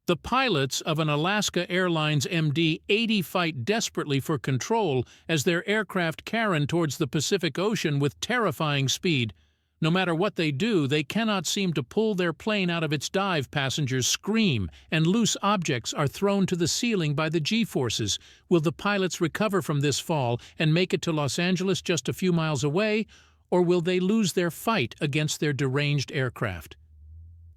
The pilots of an Alaska Airlines MD-80 fight desperately for control as their aircraft careen towards the Pacific Ocean with terrifying speed. No matter what they do, they cannot seem to pull their plane out of its dive. Passengers scream, and loose objects are thrown to the ceiling by the G-forces. Will the pilots recover from this fall and make it to Los Angeles just a few miles away, or will they lose their fight against their deranged aircraft?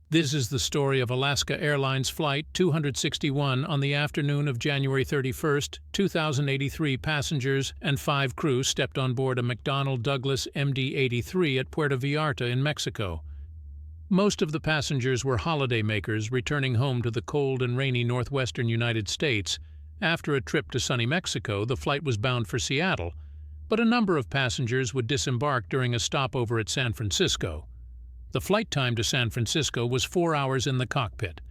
This is the story of Alaska Airlines Flight 261 on the afternoon of January 31, 2083. Passengers and 5 crew stepped on board a McDonnell Douglas MD-83 at Puerto Vallarta in Mexico. Most of the passengers were holidaymakers returning home to the cold and rainy northwestern United States. After a trip to sunny Mexico, the flight was bound for Seattle, but a number of passengers would disembark during a stopover at San Francisco. The flight time to San Francisco was 4 hours in the cockpit.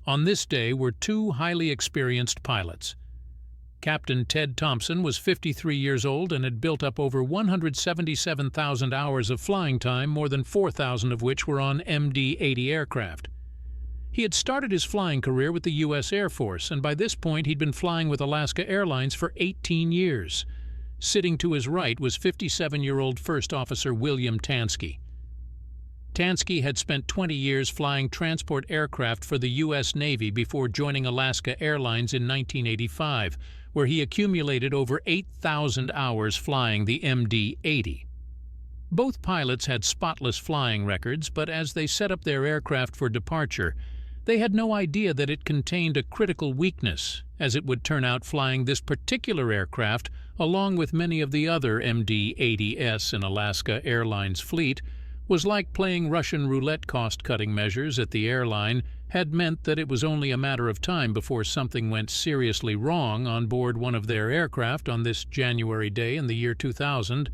On this day were 2 highly experienced pilots. Captain Ted Thompson was 53 years old and had built up over 177,000 hours of flying time, more than 4,000 of which were on MD-80 aircraft. He had started his flying career with the U.S. Air Force, and by this point he'd been flying with Alaska Airlines for 18 years. Sitting to his right was 57-year-old First Officer William Tansky. Tansky had spent 20 years flying transport aircraft for the U.S. Navy before joining Alaska Airlines in 1985, where he accumulated over 8,000 hours flying the MD-80. Both pilots had spotless flying records, but as they set up their aircraft for departure, they had no idea that it contained a critical weakness, as it would turn out flying this particular aircraft, along with many of the other MD-80s in Alaska Airlines fleet, was like playing Russian roulette. Cost-cutting measures at the airline had meant that it was only a matter of time before something went seriously wrong on board one of their aircraft on this January day in the year 2000.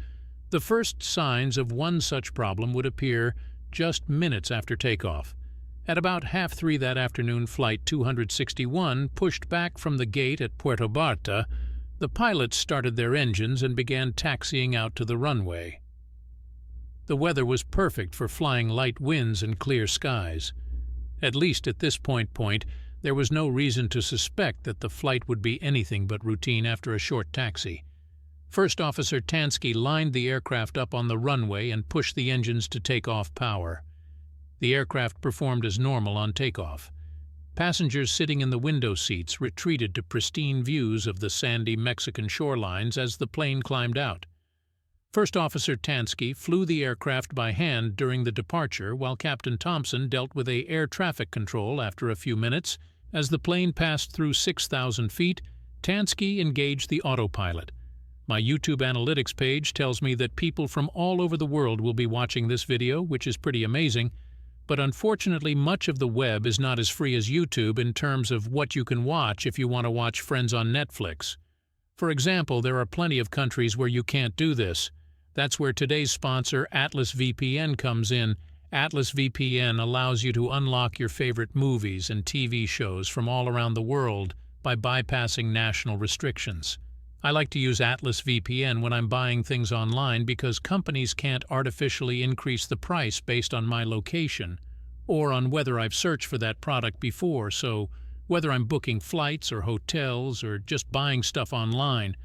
The first signs of one such problem would appear just minutes after takeoff. At about 3:30 that afternoon, Flight 261 pushed back from the gate at Puerto Vallarta. The pilots started their engines and began taxiing out to the runway. The weather was perfect for flying light winds and clear skies. At least at this point, there was no reason to suspect that the flight would be anything but routine after a short taxi. First Officer Tansky lined the aircraft up on the runway and pushed the engines to take off power. The aircraft performed as normal on takeoff. Passengers sitting in the window seats retreated to pristine views of the sandy Mexican shorelines as the plane climbed out. First Officer Tansky flew the aircraft by hand during the departure, while Captain Thompson dealt with air traffic control. After a few minutes, as the plane passed through 6,000 feet, Tansky engaged the autopilot. My YouTube analytics page tells me that people from all over the world will be watching this video, which is pretty amazing, but unfortunately much of the web is not as free as YouTube in terms of what you can watch if you want to watch Friends on Netflix. For example, there are plenty of countries where you can't do this. That's where today's sponsor, Atlas VPN, comes in. Atlas VPN allows you to unlock your favorite movies and TV shows from all around the world by bypassing national restrictions. I like to use Atlas VPN when I'm buying things online because companies can't artificially increase the price based on my location or on whether I've searched for that product before, so whether I'm booking flights or hotels or just buying stuff online,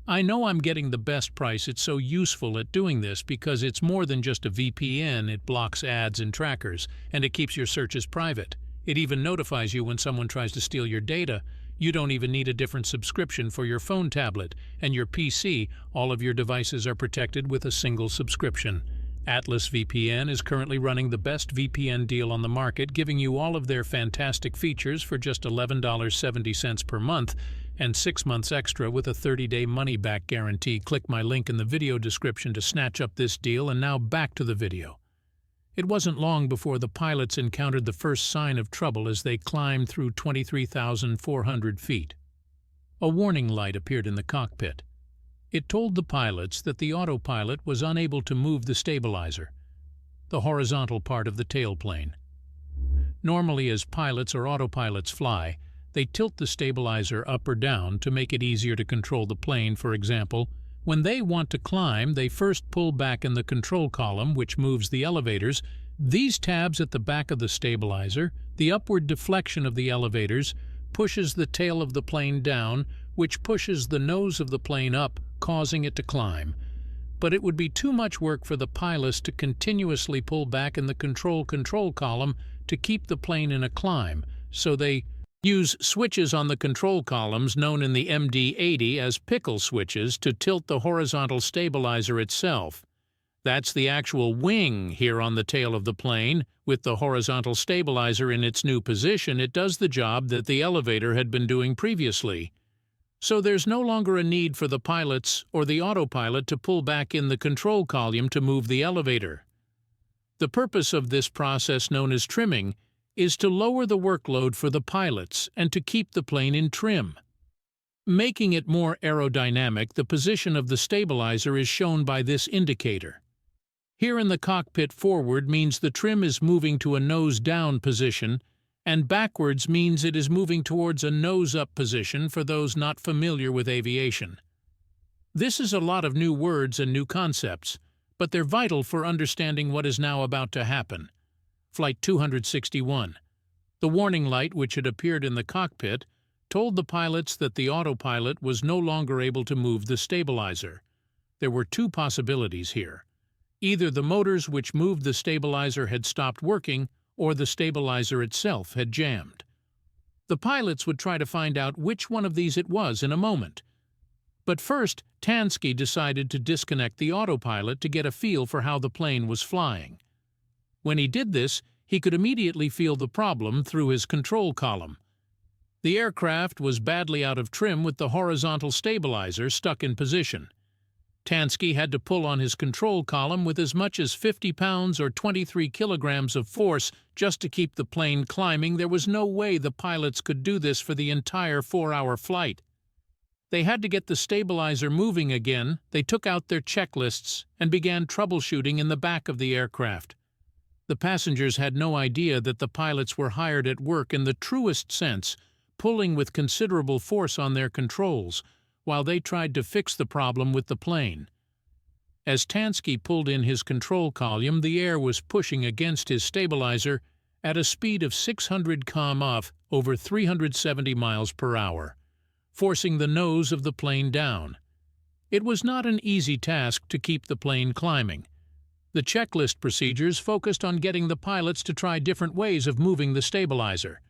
I know I'm getting the best price. It's so useful at doing this because it's more than just a VPN. It blocks ads and trackers, and it keeps your searches private. It even notifies you when someone tries to steal your data. You don't even need a different subscription for your phone, tablet, and your PC. All of your devices are protected with a single subscription. Atlas VPN is currently running the best VPN deal on the market, giving you all of their fantastic features for just $11.70 per month and 6 months extra with a 30-day money-back guarantee. Click my link in the video description to snatch up this deal. And now back to the video. It wasn't long before the pilots encountered the first sign of trouble as they climbed through 23,400 feet. A warning light appeared in the cockpit. It told the pilots that the autopilot was unable to move the stabilizer, the horizontal part of the tailplane. Normally, as pilots or autopilots fly, they tilt the stabilizer up or down to make it easier to control the plane. For example, when they want to climb, they first pull back in the control column, which moves the elevators. These tabs at the back of the stabilizer, the upward deflection of the elevators, pushes the tail of the plane down, which pushes the nose of the plane up, causing it to climb. But it would be too much work for the pilots to continuously pull back in the control column to keep the plane in a climb, so they use switches on the control columns known in the MD-80 as pickle switches to tilt the horizontal stabilizer itself. That's the actual wing here on the tail of the plane. With the horizontal stabilizer in its new position, it does the job that the elevator had been doing previously. So there's no longer a need for the pilots or the autopilot to pull back in the control column to move the elevator. The purpose of this process, known as trimming, is to lower the workload for the pilots and to keep the plane in trim. Making it more aerodynamic, the position of the stabilizer is shown by this indicator. Here in the cockpit, forward means the trim is moving to a nose-down position, and backwards means it is moving towards a nose-up position for those not familiar with aviation. This is a lot of new words and new concepts, but they're vital for understanding what is now about to happen. Flight 261. The warning light, which had appeared in the cockpit, told the pilots that the autopilot was no longer able to move the stabilizer. There were two possibilities here. Either the motors which moved the stabilizer had stopped working, or the stabilizer itself had jammed. The pilots would try to find out which one of these it was in a moment. But first, Tansky decided to disconnect the autopilot to get a feel for how the plane was flying. When he did this, he could immediately feel the problem through his control column. The aircraft was badly out of trim with the horizontal stabilizer stuck in position. Tansky had to pull on his control column with as much as 50 pounds or 23 kilograms of force just to keep the plane climbing. There was no way the pilots could do this for the entire 4-hour flight. They had to get the stabilizer moving again. They took out their checklists and began troubleshooting in the back of the aircraft. The passengers had no idea that the pilots were hired at work in the truest sense, pulling with considerable force on their controls, while they tried to fix the problem with the plane. As Tansky pulled in his control column, the air was pushing against his stabilizer at a speed of 600 km/h over 370 miles per hour, forcing the nose of the plane down. It was not an easy task to keep the plane climbing. The checklist procedures focused on getting the pilots to try different ways of moving the stabilizer.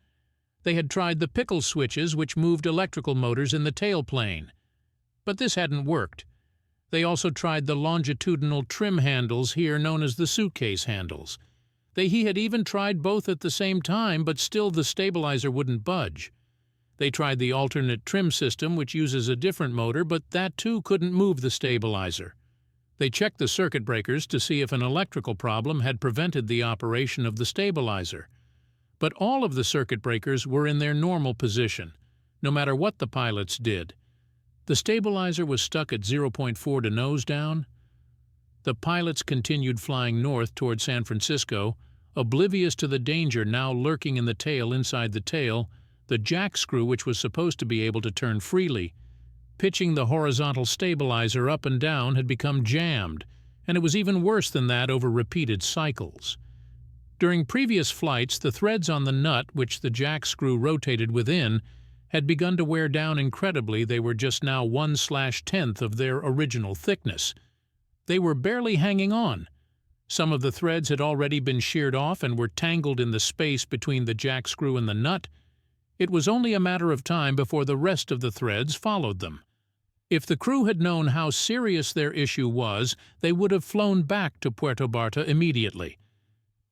They had tried the pickle switches, which moved electrical motors in the tailplane. But this hadn't worked. They also tried the longitudinal trim handles, here known as the suitcase handles. He had even tried both at the same time, but still the stabilizer wouldn't budge. They tried the alternate trim system, which uses a different motor, but that too couldn't move the stabilizer. They checked the circuit breakers to see if an electrical problem had prevented the operation of the stabilizer. But all of the circuit breakers were in their normal position, no matter what the pilots did. The stabilizer was stuck at 0.4 to nose down. The pilots continued flying north toward San Francisco, oblivious to the danger now lurking in the tail inside the tail. The jack screw, which was supposed to be able to turn freely, pitching the horizontal stabilizer up and down, had become jammed, and it was even worse than that over repeated cycles. During previous flights, the threads on the nut, which the jack screw rotated within, had begun to wear down incredibly. They were just now 1/10th of their original thickness. They were barely hanging on. Some of the threads had already been sheared off and were tangled in the space between the jack screw and the nut. It was only a matter of time before the rest of the threads followed them. If the crew had known how serious their issue was, they would have flown back to Puerto Barta immediately.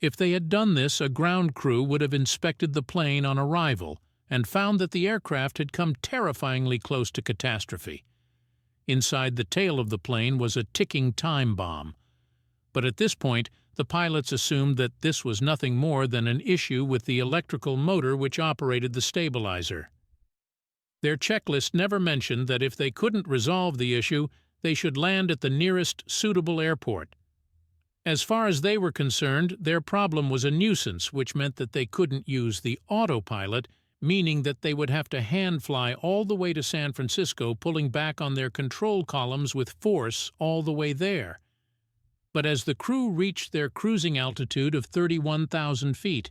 If they had done this, a ground crew would have inspected the plane on arrival and found that the aircraft had come terrifyingly close to catastrophe. Inside the tail of the plane was a ticking time bomb. But at this point, the pilots assumed that this was nothing more than an issue with the electrical motor which operated the stabilizer. Their checklist never mentioned that if they couldn't resolve the issue, they should land at the nearest suitable airport. As far as they were concerned, their problem was a nuisance, which meant that they couldn't use the autopilot, meaning that they would have to hand-fly all the way to San Francisco, pulling back on their control columns with force all the way there. But as the crew reached their cruising altitude of 31,000 feet,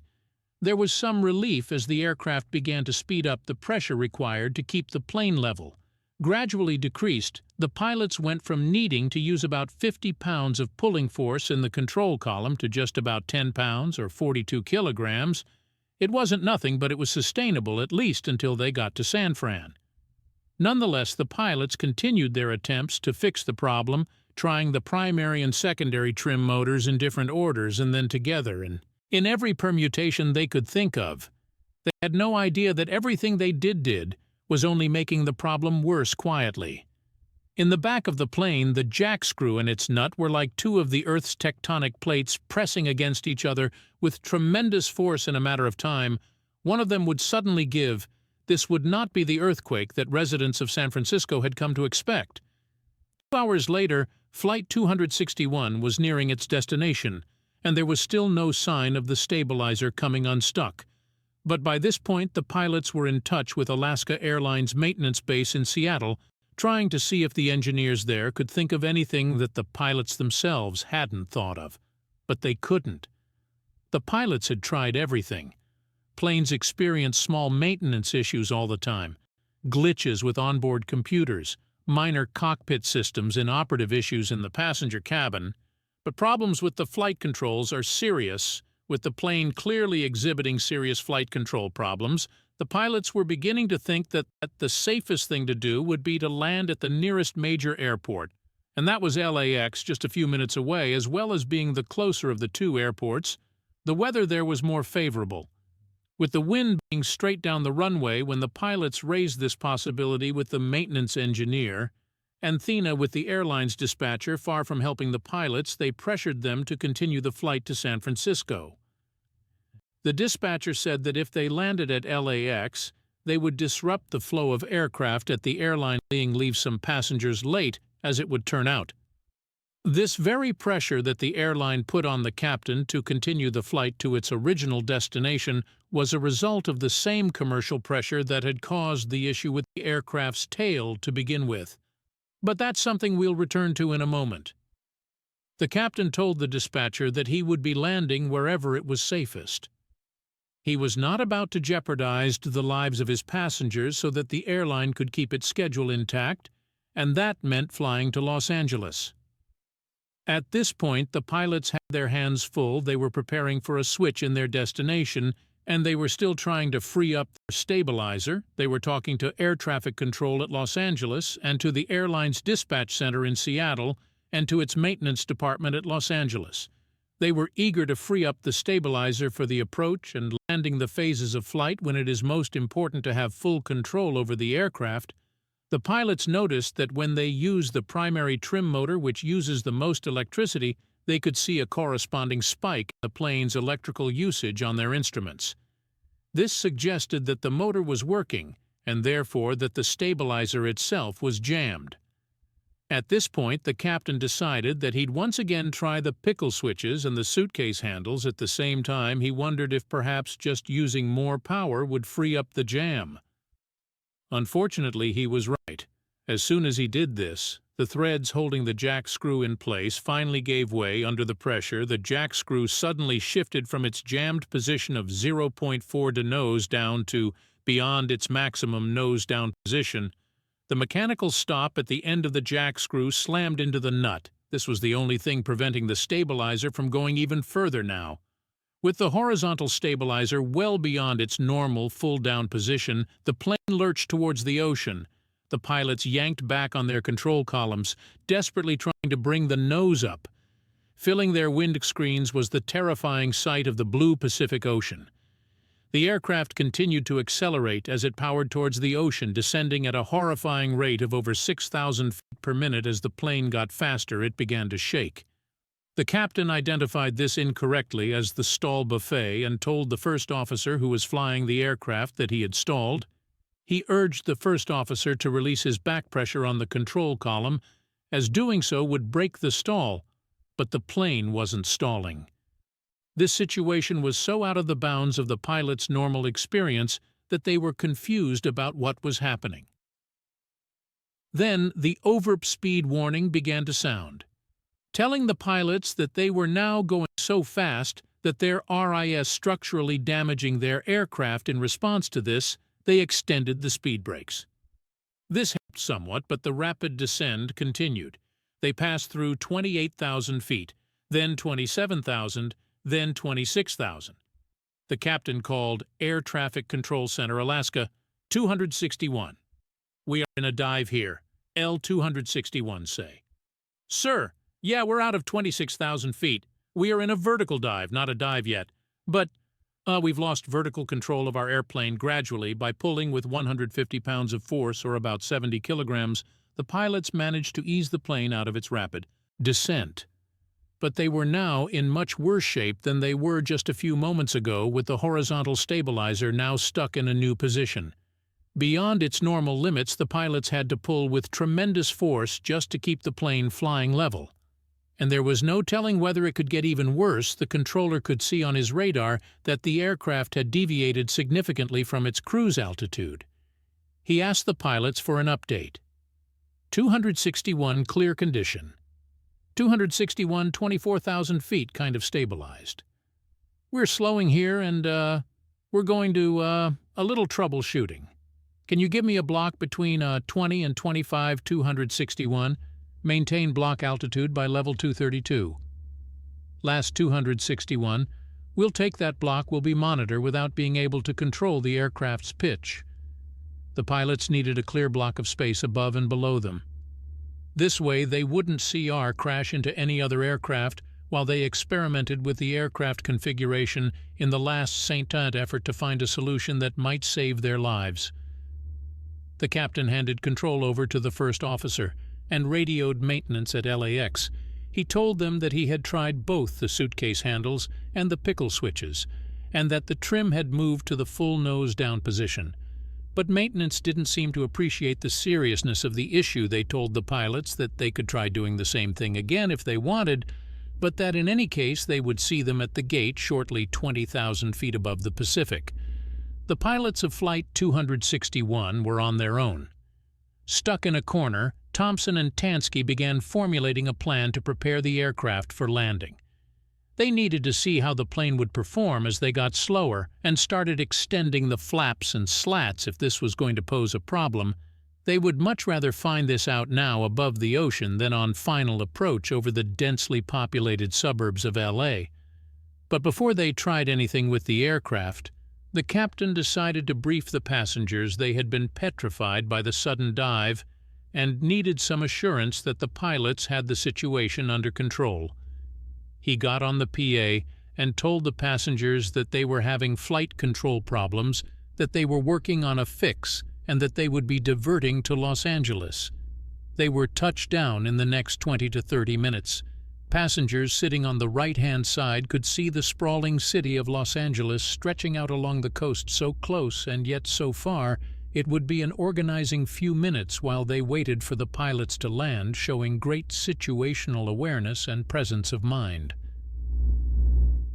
there was some relief as the aircraft began to speed up the pressure required to keep the plane level. Gradually decreased, the pilots went from needing to use about 50 pounds of pulling force in the control column to just about 10 pounds or 42 kilograms. It wasn't nothing, but it was sustainable at least until they got to San Fran. Nonetheless, the pilots continued their attempts to fix the problem, trying the primary and secondary trim motors in different orders and then together, and in every permutation they could think of. They had no idea that everything they did was only making the problem worse quietly. In the back of the plane, the jack screw and its nut were like two of the Earth's tectonic plates pressing against each other with tremendous force in a matter of time. One of them would suddenly give. This would not be the earthquake that residents of San Francisco had come to expect. 2 hours later, Flight 261 was nearing its destination, and there was still no sign of the stabilizer coming unstuck. But by this point, the pilots were in touch with Alaska Airlines maintenance base in Seattle, trying to see if the engineers there could think of anything that the pilots themselves hadn't thought of. But they couldn't. The pilots had tried everything. Planes experienced small maintenance issues all the time, glitches with onboard computers, minor cockpit systems, inoperative issues in the passenger cabin. But problems with the flight controls are serious. With the plane clearly exhibiting serious flight control problems, the pilots were beginning to think that the safest thing to do would be to land at the nearest major airport, and that was LAX, just a few minutes away. As well as being the closer of the two airports, the weather there was more favorable, with the wind being straight down the runway. When the pilots raised this possibility with the maintenance engineer, and Thena with the airline's dispatcher, far from helping the pilots, they pressured them to continue the flight to San Francisco. The dispatcher said that if they landed at LAX, they would disrupt the flow of aircraft at the airline, leave some passengers late, as it would turn out. This very pressure that the airline put on the captain to continue the flight to its original destination was a result of the same commercial pressure that had caused the issue with the aircraft's tail to begin with. But that's something we'll return to in a moment. The captain told the dispatcher that he would be landing wherever it was safest. He was not about to jeopardize the lives of his passengers so that the airline could keep its schedule intact, and that meant flying to Los Angeles. At this point, the pilots had their hands full. They were preparing for a switch in their destination, and they were still trying to free up their stabilizer. They were talking to air traffic control at Los Angeles, and to the airline's dispatch center in Seattle, and to its maintenance department at Los Angeles. They were eager to free up the stabilizer for the approach and landing the phases of flight when it is most important to have full control over the aircraft. The pilots noticed that when they used the primary trim motor, which uses the most electricity, they could see a corresponding spike in the plane's electrical usage on their instruments. This suggested that the motor was working, and therefore that the stabilizer itself was jammed. At this point, the captain decided that he'd once again try the pickle switches and the suitcase handles. At the same time, he wondered if perhaps just using more power would free up the jam. Unfortunately, he was right. As soon as he did this, the threads holding the jack screw in place finally gave way under the pressure. The jack screw suddenly shifted from its jammed position of 0.4 to nose down to beyond its maximum nose-down position. The mechanical stop at the end of the jack screw slammed into the nut. This was the only thing preventing the stabilizer from going even further now. With the horizontal stabilizer well beyond its normal full-down position, the plane lurched towards the ocean. The pilots yanked back on their control columns, desperately trying to bring the nose up. Filling their windscreens was the terrifying sight of the blue Pacific Ocean. The aircraft continued to accelerate as it powered towards the ocean, descending at a horrifying rate of over 6,000 feet per minute. As the plane got faster, it began to shake. The captain identified this incorrectly as the stall buffet and told the first officer who was flying the aircraft that he had stalled. He urged the first officer to release his back pressure on the control column, as doing so would break the stall, but the plane wasn't stalling. This situation was so out of the bounds of the pilot's normal experience that they were confused about what was happening. Then the overspeed warning began to sound. telling the pilots that they were now going so fast that their RIS structurally damaging their aircraft. In response to this, they extended the speed brakes. This helped somewhat, but the rapid descent continued. They passed through 28,000 feet, then 27,000, then 26,000. The captain called Air Traffic Control Center, Alaska, 261. "We are in a dive here," L-261 say. "Sir, yeah, we're out of 26,000 feet. We are in a vertical dive, not a dive yet. But we've lost vertical control of our airplane gradually by pulling with 150 pounds of force, or about 70 kilograms. The pilots managed to ease the plane out of its rapid descent. But they were now in much worse shape than they were just a few moments ago, with the horizontal stabilizer now stuck in a new position. Beyond its normal limits, the pilots had to pull with tremendous force just to keep the plane flying level. And there was no telling whether it could get even worse. The controller could see on his radar that the aircraft had deviated significantly from its cruise altitude. He asked the pilots for an update. 261 clear condition. 261 24,000 feet kind of stabilized. "We're slowing here and we're going to a little troubleshooting. Can you give me a block between 20 and 25 261? Maintain block altitude by level 232. Last 261. We'll take that block. Will be monitor without being able to control the aircraft's pitch." The pilots needed a clear block of space above and below them. This way they wouldn't CR crash into any other aircraft while they experimented with the aircraft configuration in the last Saint-Ant effort to find a solution that might save their lives. The captain handed control over to the first officer and radioed maintenance at LAX. He told them that he had tried both the suitcase handles and the pickle switches, and that the trim had moved to the full nose-down position. But maintenance didn't seem to appreciate the seriousness of the issue. They told the pilots that they could try doing the same thing again if they wanted, but that in any case they would see them at the gate shortly 20,000 feet above the Pacific. The pilots of Flight 261 were on their own. Stuck in a corner, Thompson and Tansky began formulating a plan to prepare the aircraft for landing. They needed to see how the plane would perform as they got slower and started extending the flaps and slats if this was going to pose a problem. They would much rather find this out now above the ocean than on final approach over the densely populated suburbs of LA. But before they tried anything with the aircraft, the captain decided to brief the passengers. They had been petrified by the sudden dive and needed some assurance that the pilots had the situation under control. He got on the PA and told the passengers that they were having flight control problems, that they were working on a fix, and that they would be diverting to Los Angeles. They were touched down in the next 20 to 30 minutes. Passengers sitting on the right-hand side could see the sprawling city of Los Angeles stretching out along the coast so close and yet so far it would be an organizing few minutes while they waited for the pilots to land, showing great situational awareness and presence of mind.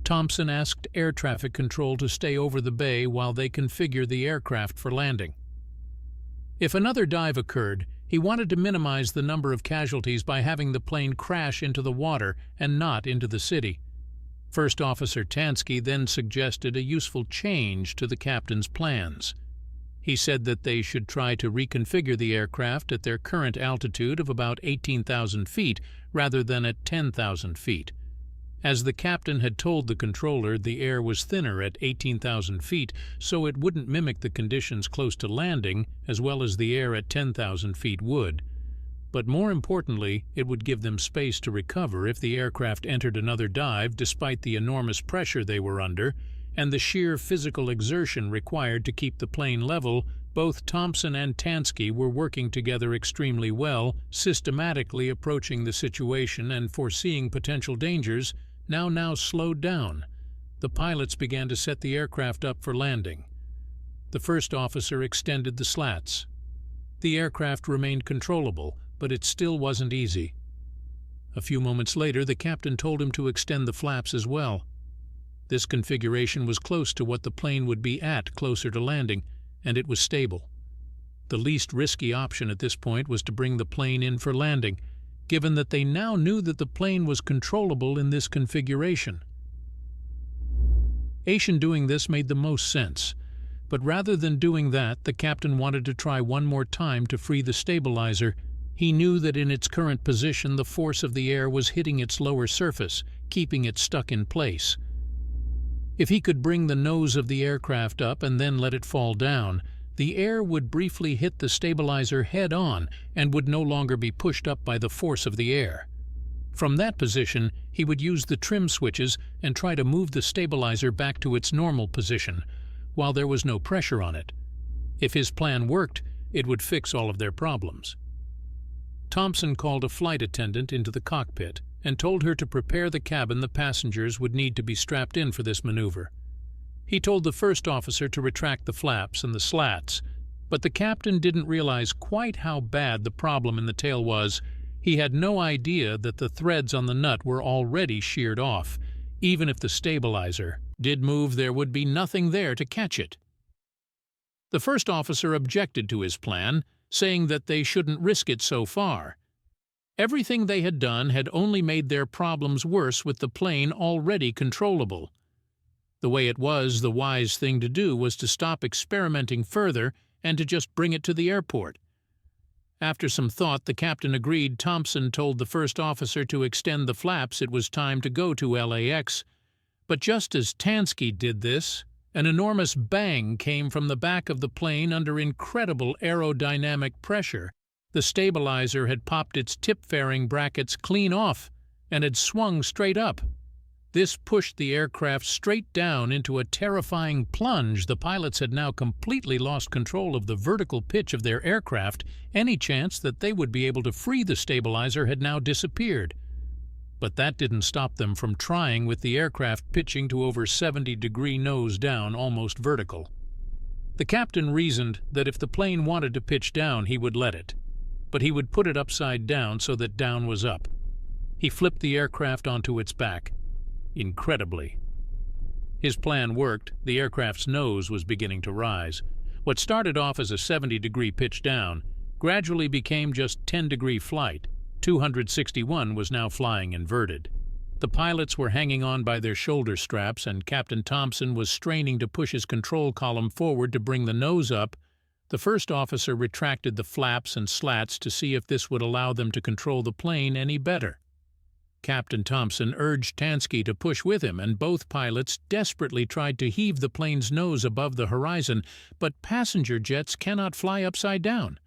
Thompson asked air traffic control to stay over the bay while they configured the aircraft for landing. If another dive occurred, he wanted to minimize the number of casualties by having the plane crash into the water and not into the city. First Officer Tansky then suggested a useful change to the captain's plans. He said that they should try to reconfigure the aircraft at their current altitude of about 18,000 feet rather than at 10,000 feet. As the captain had told the controller, the air was thinner at 18,000 feet, so it wouldn't mimic the conditions close to landing as well as the air at 10,000 feet would. But more importantly, it would give them space to recover if the aircraft entered another dive despite the enormous pressure they were under and the sheer physical exertion required to keep the plane level. Both Thompson and Tansky were working together extremely well, systematically approaching the situation and foreseeing potential dangers. Now slowed down. The pilots began to set the aircraft up for landing. The first officer extended the slats. The aircraft remained controllable, but it still wasn't easy. A few moments later, the captain told him to extend the flaps as well. This configuration was close to what the plane would be at closer to landing, and it was stable. The least risky option at this point was to bring the plane in for landing. given that they now knew that the plane was controllable in this configuration. Doing this made the most sense, but rather than doing that, the captain wanted to try one more time to free the stabilizer. He knew that in its current position the force of the air was hitting its lower surface, keeping it stuck in place. If he could bring the nose of the aircraft up and then let it fall down, the air would briefly hit the stabilizer head-on and would no longer be pushed up by the force of the air. From that position, he would use the trim switches and try to move the stabilizer back to its normal position, while there was no pressure on it. If his plan worked, it would fix all of their problems. Thompson called a flight attendant into the cockpit and told her to prepare the cabin the passengers would need to be strapped in for this maneuver. He told the first officer to retract the flaps and the slats, but the captain didn't realize quite how bad the problem in the tail was. He had no idea that the threads on the nut were already sheared off. Even if the stabilizer did move, there would be nothing there to catch it. The first officer objected to his plan, saying that they shouldn't risk it so far. Everything they had done had only made their problems worse with the plane already controllable. The way it was, the wise thing to do was to stop experimenting further and to just bring it to the airport. After some thought, the captain agreed. Thompson told the first officer to extend the flaps. It was time to go to LAX. But just as Tansky did this, an enormous bang came from the back of the plane under incredible aerodynamic pressure. The stabilizer had popped its tip fairing brackets clean off and had swung straight up. This pushed the aircraft straight down into a terrifying plunge. The pilots had now completely lost control of the vertical pitch of their aircraft. Any chance that they would be able to free the stabilizer had now disappeared. But that didn't stop them from trying, with the aircraft pitching to over 70-degree nose down, almost vertical. The captain reasoned that if the plane wanted to pitch down, he would let it, but he would put it upside down so that down was up. He flipped the aircraft onto its back. Incredibly, his plan worked. The aircraft's nose was beginning to rise. What started off as a 70-degree pitch down gradually became just 10-degree flight. 261 was now flying inverted. The pilots were hanging on by their shoulder straps, and Captain Thompson was straining to push his control column forward to bring the nose up. The first officer retracted the flaps and slats to see if this would allow them to control the plane any better. Captain Thompson urged Tansky to push with him, and both pilots desperately tried to heave the plane's nose above the horizon, but passenger jets cannot fly upside down.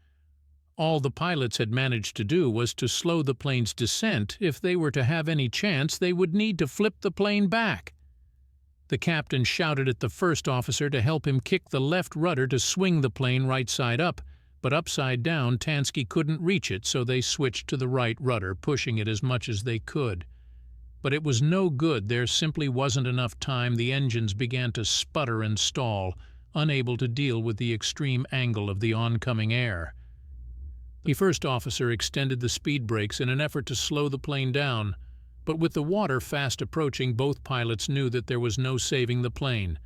All the pilots had managed to do was to slow the plane's descent. If they were to have any chance, they would need to flip the plane back. The captain shouted at the first officer to help him kick the left rudder to swing the plane right side up, but upside down Tansky couldn't reach it, so they switched to the right rudder, pushing it as much as they could. But it was no good. There simply wasn't enough time. The engines began to sputter and stall, unable to deal with the extreme angle of the oncoming air. The first officer extended the speed brakes in an effort to slow the plane down, but with the water fast approaching, both pilots knew that there was no saving the plane.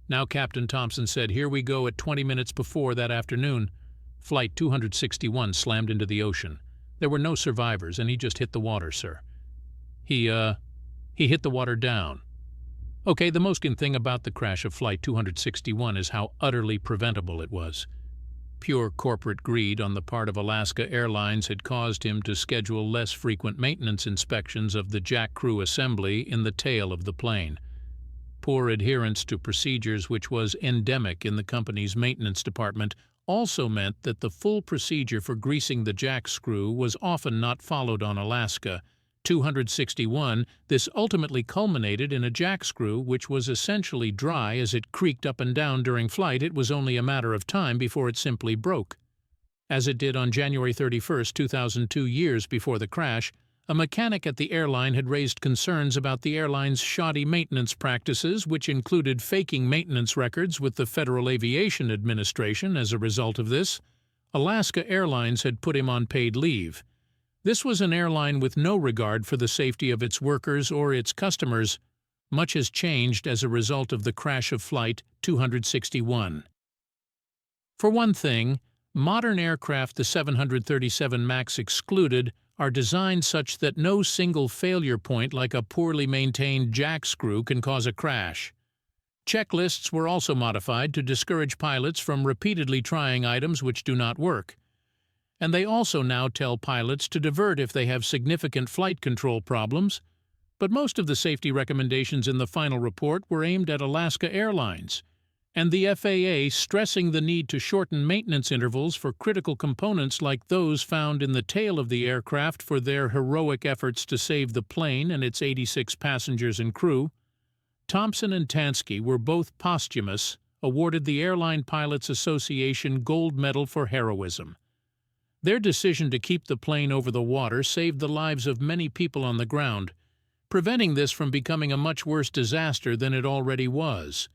Now Captain Thompson said, "Here we go." At 20 minutes before that afternoon, Flight 261 slammed into the ocean. There were no survivors, and he just hit the water, sir. He hit the water down. Okay, the most important thing about the crash of Flight 261 is how utterly preventable it was. Pure corporate greed on the part of Alaska Airlines had caused him to schedule less frequent maintenance inspections of the jack crew assembly in the tail of the plane. Poor adherence to procedures, which was endemic in the company's maintenance department, also meant that the full procedure for greasing the jack screw was often not followed on Alaska. 261, this ultimately culminated in a jack screw which was essentially dry as it creaked up and down during flight. It was only a matter of time before it simply broke. As it did on January 31, 2002, years before the crash, a mechanic at the airline had raised concerns about the airline's shoddy maintenance practices, which included faking maintenance records with the Federal Aviation Administration. As a result of this, Alaska Airlines had put him on paid leave. This was an airline with no regard for the safety of its workers or its customers. Much has changed as a result of the crash of Flight 261. For one thing, modern aircraft, the 737 MAX excluded, are designed such that no single failure point like a poorly maintained jack screw can cause a crash. Checklists were also modified to discourage pilots from repeatedly trying items which do not work. And they also now tell pilots to divert if they have significant flight control problems. But most of the safety recommendations in the final report were aimed at Alaska Airlines, and the FAA stressing the need to shorten maintenance intervals for critical components like those found in the tail of the aircraft for their heroic efforts to save the plane and its 86 passengers and crew. Thompson and Tansky were both posthumous, awarded the Airline Pilots Association Gold Medal for heroism. Their decision to keep the plane over the water saved the lives of many people on the ground, preventing this from becoming a much worse disaster than it already was.